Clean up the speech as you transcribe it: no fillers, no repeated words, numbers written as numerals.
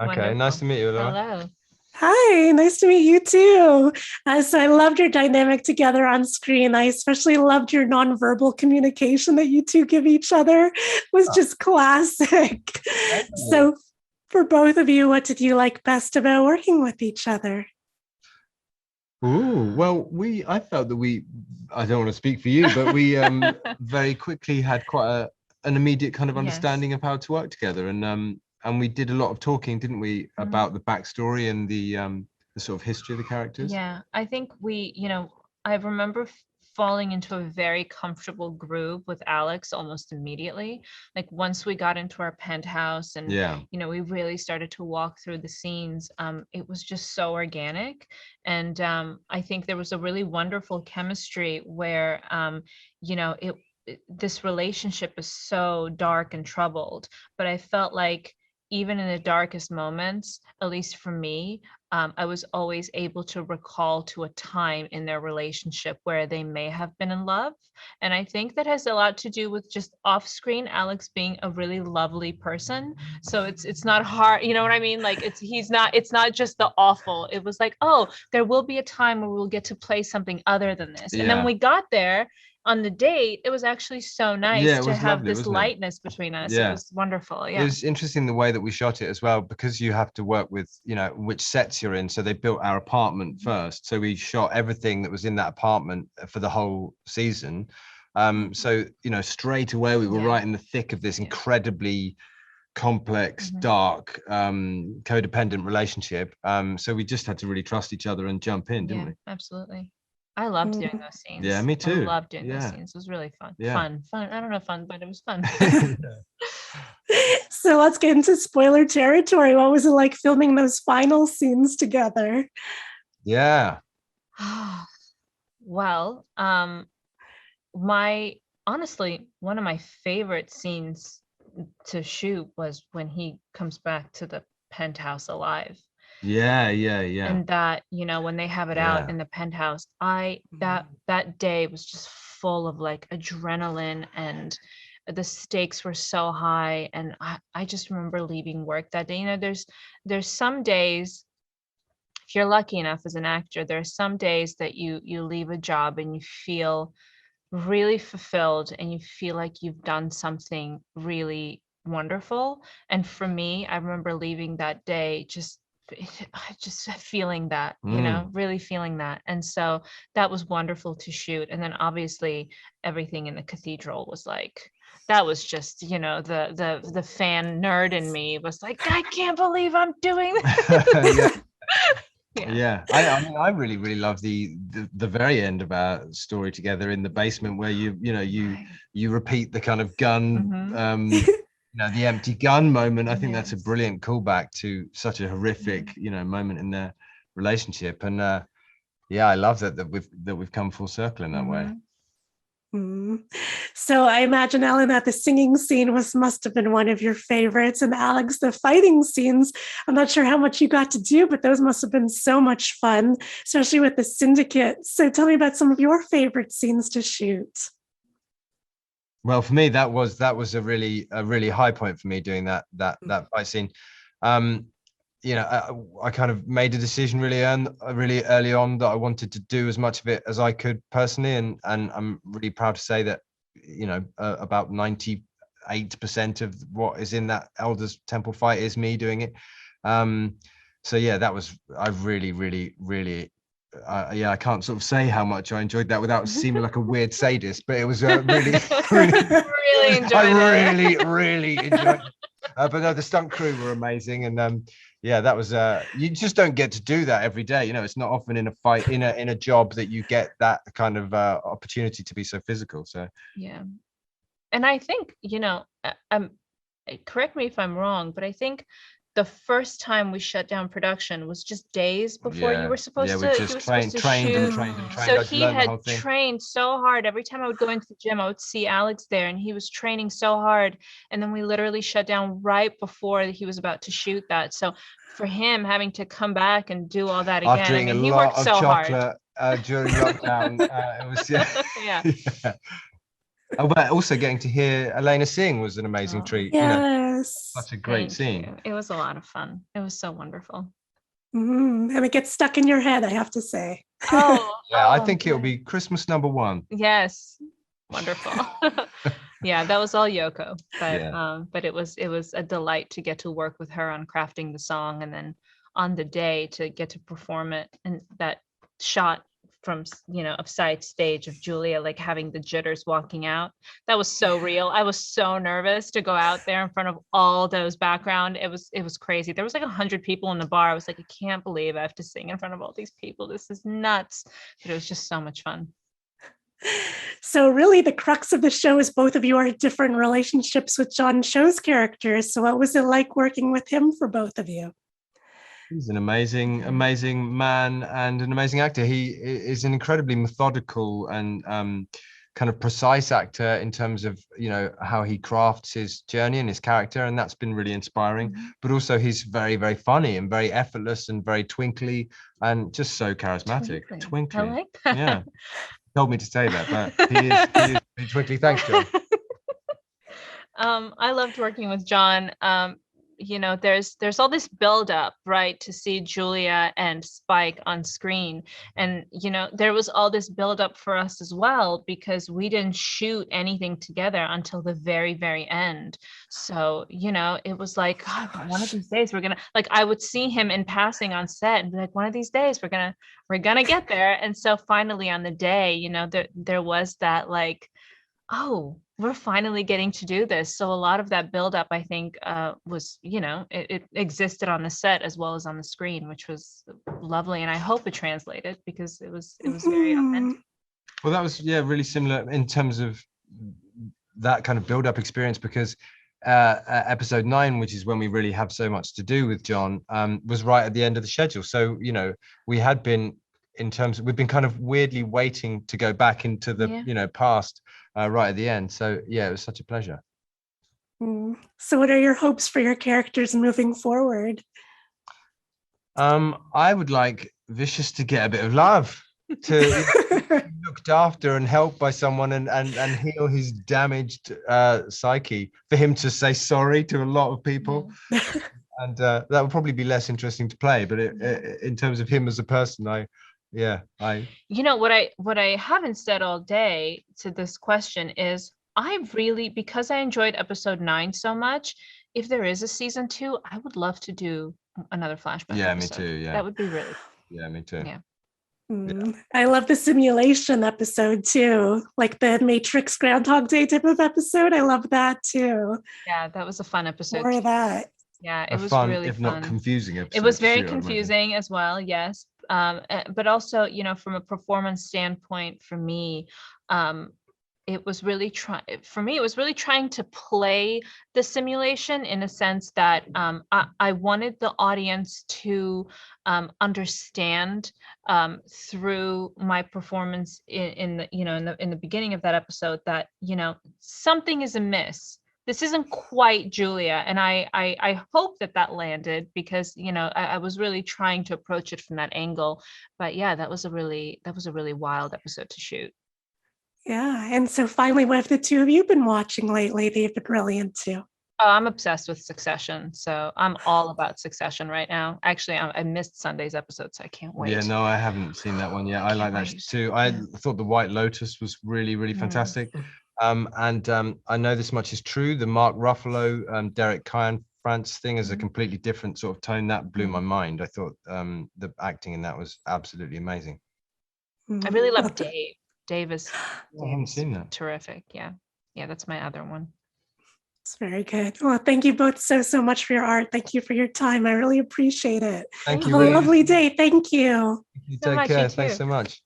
Okay, nice to meet you, Laura. Hello. Hi, nice to meet you too. So I loved your dynamic together on screen. I especially loved your nonverbal communication that you two give each other. It was just classic. So for both of you, what did you like best about working with each other? Ooh, well, I felt that I don't want to speak for you, but we very quickly had an immediate kind of understanding of how to work together. And we did a lot of talking, didn't we, about the backstory and the sort of history of the characters? Yeah, I think I remember falling into a very comfortable groove with Alex almost immediately. Like once we got into our penthouse and we really started to walk through the scenes, it was just so organic. And I think there was a really wonderful chemistry where this relationship is so dark and troubled, but I felt like even in the darkest moments, at least for me, I was always able to recall to a time in their relationship where they may have been in love. And I think that has a lot to do with just off screen Alex being a really lovely person. So it's not hard, you know what I mean? Like it's not just the awful. It was like, oh, there will be a time where we'll get to play something other than this. And then we got there on the date. It was actually so nice to have lovely, this lightness between us. It was wonderful. It was interesting the way that we shot it as well, because you have to work with which sets you're in. So they built our apartment first, so we shot everything that was in that apartment for the whole season. So straight away we were right in the thick of this incredibly complex, dark, codependent relationship. So we just had to really trust each other and jump in, didn't we? Absolutely. I loved doing those scenes. Yeah, me too. I loved doing those scenes. It was really fun. Fun. I don't know, fun, but it was fun. So let's get into spoiler territory. What was it like filming those final scenes together? Yeah. Well, honestly, one of my favorite scenes to shoot was when he comes back to the penthouse alive. Yeah. And that, when they have it out in the penthouse, that day was just full of like adrenaline, and the stakes were so high. And I just remember leaving work that day. There's some days, if you're lucky enough as an actor, there are some days that you leave a job and you feel really fulfilled and you feel like you've done something really wonderful. And for me, I remember leaving that day just feeling that, really feeling that. And so that was wonderful to shoot. And then obviously everything in the cathedral was like, that was just, the fan nerd in me was like, I can't believe I'm doing this. I really love the very end of our story together in the basement, where you repeat the kind of gun the empty gun moment. I think that's a brilliant callback to such a horrific moment in their relationship. And I love that we've come full circle in that way. So I imagine, Ellen, that the singing scene must have been one of your favorites, and Alex, the fighting scenes, I'm not sure how much you got to do, but those must have been so much fun, especially with the syndicate. So tell me about some of your favorite scenes to shoot. Well, for me, that was a really high point for me, doing that fight scene. I kind of made a decision really early on that I wanted to do as much of it as I could personally, and I'm really proud to say that about 98% of what is in that Elders Temple fight is me doing it. So that was, I really I can't sort of say how much I enjoyed that without seeming like a weird sadist, but it was really really enjoyed it. really enjoyed it. But no, the stunt crew were amazing, and that was you just don't get to do that every day. It's not often in a fight, in a job, that you get that kind of opportunity to be so physical. So and I think correct me if I'm wrong, but I think the first time we shut down production was just days before you were supposed to. We just trained. So he had trained so hard. Every time I would go into the gym, I would see Alex there, and he was training so hard. And then we literally shut down right before he was about to shoot that. So for him having to come back and do all that again, he worked so hard during lockdown. It was Oh, but also getting to hear Elena sing was an amazing treat. You know, Yes. such a great scene. You. It was a lot of fun. It was so wonderful. And it gets stuck in your head, I have to say. Oh, yeah, I think it'll be Christmas #1. Yes, wonderful. Yeah, that was all Yoko, but Yeah. but it was a delight to get to work with her on crafting the song, and then on the day to get to perform it, and that shot from of side stage of Julia like having the jitters walking out. That was so real. I was so nervous to go out there in front of all those background. It was crazy. There was like 100 people in the bar. I was like, I can't believe I have to sing in front of all these people. This is nuts. But it was just so much fun. So really the crux of the show is both of you are different relationships with John Cho's characters. So what was it like working with him for both of you? He's an amazing man and an amazing actor. He is an incredibly methodical and kind of precise actor in terms of, how he crafts his journey and his character. And that's been really inspiring. Mm-hmm. But also he's very, very funny and very effortless and very twinkly and just so charismatic. Twinkly. I like that. Yeah. Told me to say that, but he is twinkly. Thanks, John. I loved working with John. There's all this build up, right, to see Julia and Spike on screen. And, there was all this build up for us as well, because we didn't shoot anything together until the very, very end. So, it was like, God, one of these days we're going to, like, I would see him in passing on set and be like, one of these days we're going to get there. And so finally on the day, there was that like, oh, we're finally getting to do this. So a lot of that buildup, I think, was, it existed on the set as well as on the screen, which was lovely. And I hope it translated because it was very authentic. Well, that was, really similar in terms of that kind of build-up experience, because episode 9, which is when we really have so much to do with John, was right at the end of the schedule. So, we had been, we've been kind of weirdly waiting to go back into the, past right at the end. So, it was such a pleasure. So what are your hopes for your characters moving forward? I would like Vicious to get a bit of love, to be looked after and helped by someone and heal his damaged psyche, for him to say sorry to a lot of people. And that would probably be less interesting to play, but in terms of him as a person, what I haven't said all day to this question is, because I enjoyed episode 9 so much, if there is a season 2, I would love to do another flashback episode. Me too. Yeah, that would be really me too. I love the simulation episode too, like the Matrix Groundhog Day type of episode. I love that too. Yeah, that was a fun episode. More of that. Yeah, it was fun, really if fun. Not confusing episode. It was very confusing as well, yes. But also, from a performance standpoint, for me, it was really trying to play the simulation in a sense that I wanted the audience to understand through my performance in the beginning of that episode that something is amiss. This isn't quite Julia, and I hope that landed, because I was really trying to approach it from that angle. But yeah, that was a really wild episode to shoot. Yeah, and so finally, what have the two of you been watching lately that you've been really into? Oh, I'm obsessed with Succession, so I'm all about Succession right now. Actually, I missed Sunday's episode, so I can't wait. Yeah, no, I haven't seen that one yet. I like that too. I thought The White Lotus was really, really fantastic. And I know this much is true. The Mark Ruffalo, Derek Kyan-France thing is a completely different sort of tone. That blew my mind. I thought the acting in that was absolutely amazing. I really love Dave. Dave is I haven't seen that. Terrific. Yeah, that's my other one. It's very good. Well, thank you both so much for your art. Thank you for your time. I really appreciate it. Thank you. Have a lovely day. Thank you. Take care. Thanks so much.